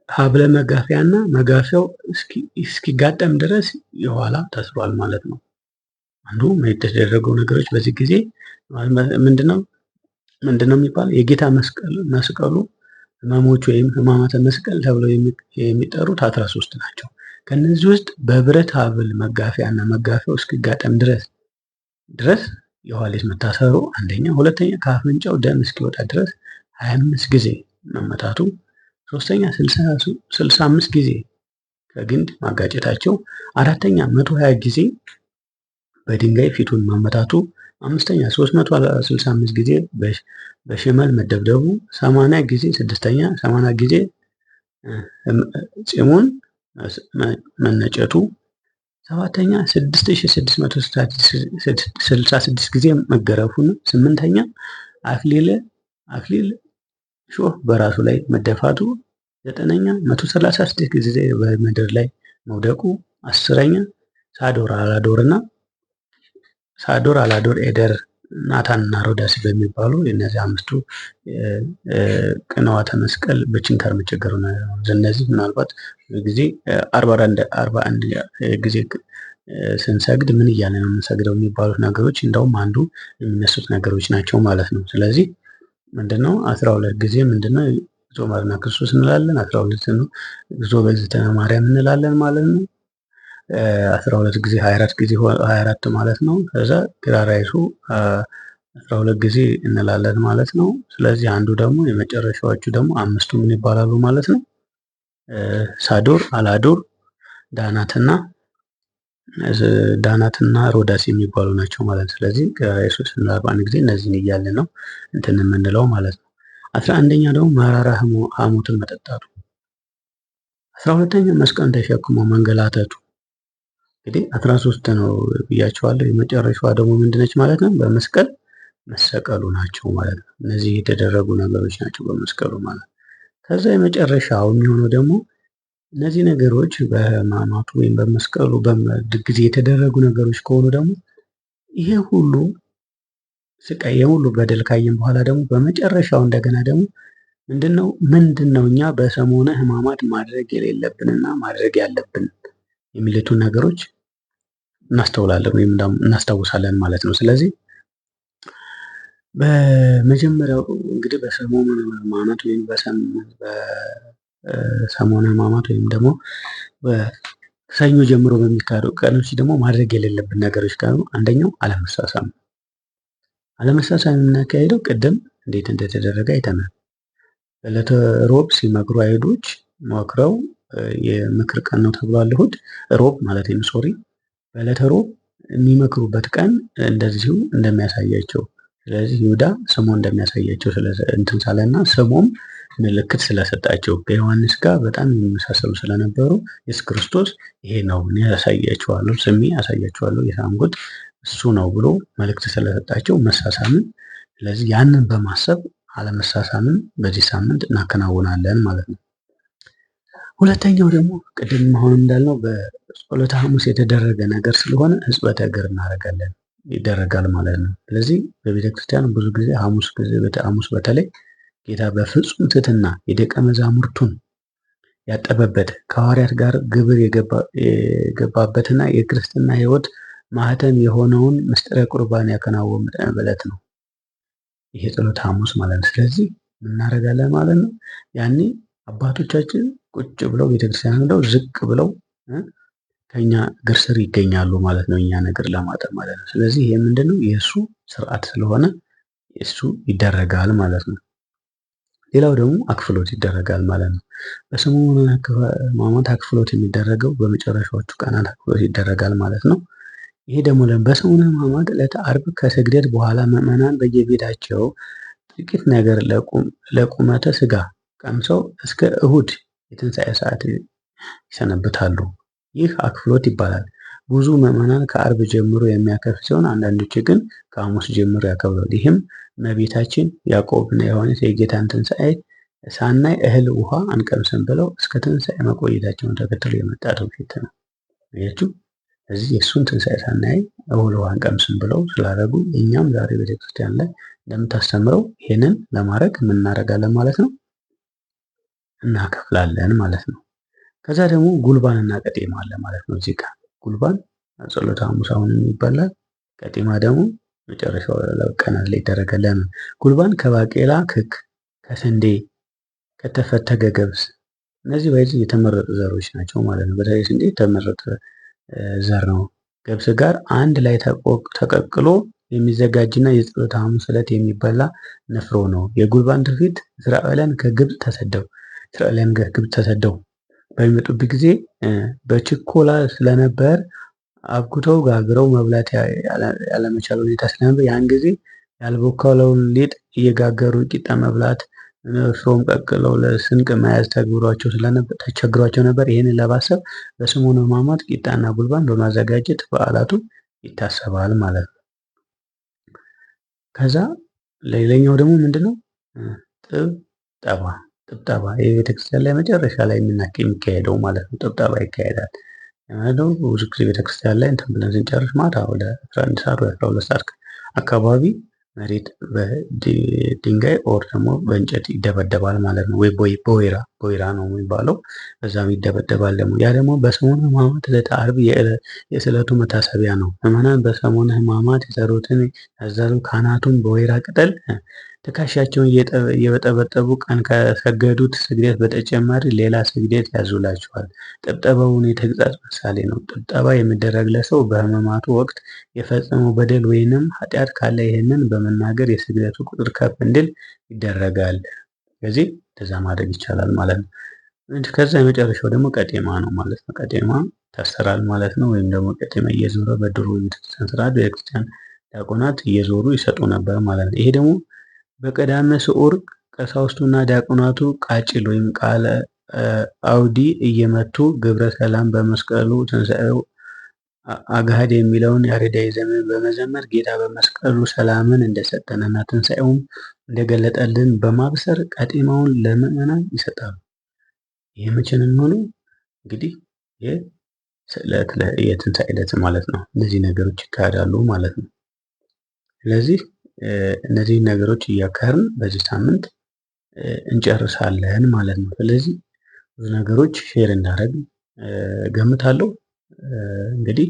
ሀብለ መጋፊያና መጋፊያው እስኪጋጠም ድረስ የኋላ ታስሯል ማለት ነው። አንዱ የተደረገው ነገሮች በዚህ ጊዜ ምንድነው የሚባል የጌታ መስቀሉ ሕማሞች ወይም ሕማማተ መስቀል ተብለው የሚጠሩት 13 ናቸው። ከነዚህ ውስጥ በብረት ሀብል መጋፊያና መጋፊያው እስኪጋጠም ድረስ የኋሊት መታሰሩ አንደኛ። ሁለተኛ ከአፍንጫው ደም እስኪወጣ ድረስ 25 ጊዜ መመታቱ። ሶስተኛ 65 ጊዜ ከግንድ ማጋጨታቸው። አራተኛ 120 ጊዜ በድንጋይ ፊቱን ማመታቱ። አምስተኛ 365 ጊዜ በሽመል መደብደቡ። 80 ጊዜ ስድስተኛ 80 ጊዜ ፂሙን መነጨቱ። ሰባተኛ 6666 ጊዜ መገረፉን። ስምንተኛ አክሊል ሾህ በራሱ ላይ መደፋቱ። ዘጠነኛ 136 ጊዜ በምድር ላይ መውደቁ። አስረኛ ሳዶር አላዶር ኤደር ናታን እና ሮዳስ በሚባሉ የነዚህ አምስቱ ቅንዋተ መስቀል በችንካር መቸገሩ ነው። እነዚህ ምናልባት ጊዜ 41 ጊዜ ስንሰግድ ምን እያለ ነው የምንሰግደው የሚባሉት ነገሮች እንደውም አንዱ የሚነሱት ነገሮች ናቸው ማለት ነው። ስለዚህ ምንድነው 12 ጊዜ ምንድነው እግዚኦ መሐረነ ክርስቶስ እንላለን። 12 ነው እግዚኦ በእግዝእትነ ማርያም እንላለን ማለት ነው። 12 ጊዜ 24 ጊዜ 24 ማለት ነው። ከዛ ግራራይሱ 12 ጊዜ እንላለን ማለት ነው። ስለዚህ አንዱ ደግሞ የመጨረሻዎቹ ደግሞ አምስቱ ምን ይባላሉ ማለት ነው? ሳዶር፣ አላዶር፣ ዳናትና ሮዳስ የሚባሉ ናቸው ማለት ነው። ስለዚህ ግራራይሱ 41 ጊዜ እነዚህን እያለ ነው እንትን የምንለው ማለት ነው። 11ኛ ደግሞ መራራ ሐሞትን መጠጣቱ። 12ኛ መስቀል ተሸክሞ መንገላተቱ። እንግዲህ 13 ነው ብያቸዋለሁ። የመጨረሻዋ ደግሞ ምንድነች ማለት ነው? በመስቀል መሰቀሉ ናቸው ማለት ነው። እነዚህ የተደረጉ ነገሮች ናቸው በመስቀሉ ማለት ነው። ከዛ የመጨረሻው የሚሆነው ደግሞ እነዚህ ነገሮች በሕማማቱ ወይም በመስቀሉ ጊዜ የተደረጉ ነገሮች ከሆኑ ደግሞ ይሄ ሁሉ ስቃይ የሁሉ በደል ካየን በኋላ ደግሞ በመጨረሻው እንደገና ደግሞ ምንድነው እኛ በሰሙነ ሕማማት ማድረግ የሌለብንና ማድረግ ያለብን የሚሉትን ነገሮች እናስተውላለን ወይም እናስታውሳለን ማለት ነው። ስለዚህ በመጀመሪያው እንግዲህ በሰሙነ ሕማማት ወይም በሰሙነ ሕማማት ወይም ደግሞ በሰኞ ጀምሮ በሚካሄዱ ቀኖች ደግሞ ማድረግ የሌለብን ነገሮች ካሉ አንደኛው አለመሳሳም ነው። አለመሳሳም የምናካሄደው ቅድም እንዴት እንደተደረገ አይተናል። በዕለተ ሮብ ሲመክሩ አይሁዶች መክረው የምክር ቀን ነው ተብሏል። እሑድ ሮብ ማለት ነው ሶሪ በዕለተ ሮብ የሚመክሩበት ቀን እንደዚሁ እንደሚያሳያቸው ስለዚህ ይሁዳ ስሙ እንደሚያሳያቸው እንትን ሳለና ስሙም ምልክት ስለሰጣቸው ከዮሐንስ ጋር በጣም የሚመሳሰሉ ስለነበሩ ኢየሱስ ክርስቶስ ይሄ ነው እኔ ያሳያቸዋለሁ ስሜ ያሳያቸዋለሁ የሳምኩት እሱ ነው ብሎ መልእክት ስለሰጣቸው መሳሳምን ስለዚህ ያንን በማሰብ አለመሳሳምን በዚህ ሳምንት እናከናውናለን ማለት ነው። ሁለተኛው ደግሞ ቅድም አሁን እንዳልነው በጸሎተ ሐሙስ የተደረገ ነገር ስለሆነ ሕጽበተ እግር እናደርጋለን ይደረጋል ማለት ነው። ስለዚህ በቤተክርስቲያን ብዙ ጊዜ ሐሙስ በተለይ ጌታ በፍጹም ትሕትና የደቀ መዛሙርቱን ያጠበበት ከሐዋርያት ጋር ግብር የገባበትና የክርስትና ሕይወት ማህተም የሆነውን ምስጢረ ቁርባን ያከናወነበት ዕለት ነው ይሄ ጸሎተ ሐሙስ ማለት ነው። ስለዚህ እናደርጋለን ማለት ነው። ያኔ አባቶቻችን ቁጭ ብለው ቤተክርስቲያን ሄደው ዝቅ ብለው ከኛ እግር ስር ይገኛሉ ማለት ነው፣ እኛን እግር ለማጠብ ማለት ነው። ስለዚህ ይሄ ምንድነው የእሱ ስርዓት ስለሆነ እሱ ይደረጋል ማለት ነው። ሌላው ደግሞ አክፍሎት ይደረጋል ማለት ነው። በሰሙነ ሕማማት አክፍሎት የሚደረገው በመጨረሻዎቹ ቀናት አክፍሎት ይደረጋል ማለት ነው። ይሄ ደግሞ በሰሙነ ሕማማት ዕለተ ዓርብ ከስግደት በኋላ ምዕመናን በየቤታቸው ጥቂት ነገር ለቁመተ ስጋ ቀምሰው እስከ እሁድ የትንሣኤ ሰዓት ይሰነብታሉ። ይህ አክፍሎት ይባላል። ብዙ ምዕመናን ከዓርብ ጀምሮ የሚያከፍል ሲሆን አንዳንዶች ግን ከሐሙስ ጀምሮ ያከብራሉ። ይህም እመቤታችን ያዕቆብና ዮሐንስ የጌታን ትንሣኤ ሳናይ እህል ውሃ አንቀምስም ብለው እስከ ትንሣኤ መቆየታቸውን ተከትሎ የመጣ ትውፊት ነው። አያችሁ፣ እዚህ የእሱን ትንሣኤ ሳናይ እህል ውሃ አንቀምስም ብለው ስላደረጉ እኛም ዛሬ ቤተክርስቲያን ላይ እንደምታስተምረው ይሄንን ለማድረግ ምን እናደርጋለን ማለት ነው? እናከፍላለን ማለት ነው። ከዛ ደግሞ ጉልባን እና ቀጤማ አለ ማለት ነው። እዚህ ጋር ጉልባን ጸሎተ ሐሙስ አሁንም ይባላል። ቀጤማ ደግሞ መጨረሻው ቀናት ላይ ይደረጋል። ጉልባን ከባቄላ ክክ፣ ከስንዴ፣ ከተፈተገ ገብስ፣ እነዚህ በዚህ የተመረጡ ዘሮች ናቸው ማለት ነው። በተለይ ስንዴ የተመረጠ ዘር ነው። ገብስ ጋር አንድ ላይ ተቀቅሎ የሚዘጋጅና የጸሎተ ሐሙስ ዕለት የሚበላ ንፍሮ ነው። የጉልባን ትውፊት እስራኤላውያን ከግብፅ ተሰደው በሚመጡበት ጊዜ በችኮላ ስለነበር አብኩተው ጋግረው መብላት ያለመቻል ሁኔታ ስለነበር ያን ጊዜ ያልቦካለውን ሊጥ እየጋገሩ ቂጣ መብላት፣ ንፍሮም ቀቅለው ለስንቅ መያዝ ተቸግሯቸው ነበር። ይህንን ለማሰብ በሰሙነ ሕማማት ቂጣና ጉልባን በማዘጋጀት በዓላቱ ይታሰባል ማለት ነው። ከዛ ሌላኛው ደግሞ ምንድነው? ጥብጠባ የቤተክርስቲያን ላይ መጨረሻ ላይ የሚካሄደው ማለት ነው። ጥብጠባ ይካሄዳል። ብዙ ጊዜ ቤተክርስቲያን ላይ እንትን ብለን ስንጨርስ ማታ ወደ 11 ሰዓት ወይ 12 ሰዓት አካባቢ መሬት በድንጋይ ኦር ደግሞ በእንጨት ይደበደባል ማለት ነው። ወይ በወይራ ነው የሚባለው፣ በዛም ይደበደባል። ደግሞ ያ ደግሞ በሰሙነ ሕማማት ዕለተ ዓርብ የስዕለቱ መታሰቢያ ነው። ምዕመናን በሰሙነ ሕማማት የሰሩትን ያዘሩ ካህናቱን በወይራ ቅጠል ትከሻቸውን እየበጠበጠቡ ቀን ከሰገዱት ስግደት በተጨማሪ ሌላ ስግደት ያዙላቸዋል። ጥብጠባውን የተግሣጽ ምሳሌ ነው። ጥብጠባ የሚደረግ ለሰው በሕማማቱ ወቅት የፈጸመው በደል ወይንም ኃጢአት ካለ ይህንን በመናገር የስግደቱ ቁጥር ከፍ እንዲል ይደረጋል። ስለዚህ እንደዛ ማድረግ ይቻላል ማለት ነው። ከዛ የመጨረሻው ደግሞ ቀጤማ ነው ማለት ነው። ቀጤማ ይታሰራል ማለት ነው። ወይም ደግሞ ቀጤማ እየዞረ በድሮ ቤተክርስቲያን ስርዓት ቤተክርስቲያን ዲያቆናት እየዞሩ ይሰጡ ነበር ማለት ነው። ይሄ ደግሞ በቀዳመ ስዑር ቀሳውስቱና ዲያቆናቱ ቃጭል ወይም ቃለ አውዲ እየመቱ ግብረ ሰላም በመስቀሉ ትንሣኤው አግሃድ የሚለውን ያሬዳዊ ዘመን በመዘመር ጌታ በመስቀሉ ሰላምን እንደሰጠንና ትንሣኤውን እንደገለጠልን በማብሰር ቀጤማውን ለምዕመናን ይሰጣሉ። ይህ መቼ ነው የሚሆነው? እንግዲህ የትንሣኤ ዕለት ማለት ነው። እነዚህ ነገሮች ይካሄዳሉ ማለት ነው። ስለዚህ እነዚህን ነገሮች እያካሄድን በዚህ ሳምንት እንጨርሳለን ማለት ነው። ስለዚህ ብዙ ነገሮች ሼር እንዳደረግ ገምታለሁ። እንግዲህ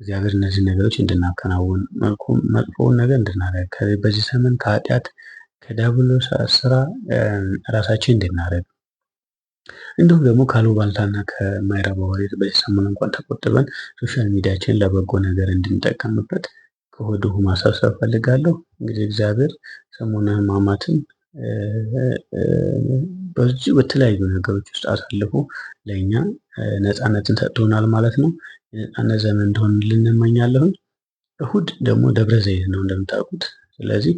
እግዚአብሔር እነዚህ ነገሮች እንድናከናውን መጥፎውን ነገር እንድናደርግ በዚህ ዘመን ከኃጢአት ከዲያብሎስ ስራ ራሳችን እንድናደርግ እንዲሁም ደግሞ ካሉባልታና ከማይረባ ወሬ በዚህ ሰሞን እንኳን ተቆጥበን ሶሻል ሚዲያችን ለበጎ ነገር እንድንጠቀምበት ከወዲሁ ማሳሰብ ፈልጋለሁ። እንግዲህ እግዚአብሔር ሰሙነ ሕማማትን በዚህ በተለያዩ ነገሮች ውስጥ አሳልፎ ለእኛ ነፃነትን ሰጥቶናል ማለት ነው። የነፃነት ዘመን እንደሆነ ልንመኛለሁኝ። እሁድ ደግሞ ደብረ ዘይት ነው እንደምታውቁት። ስለዚህ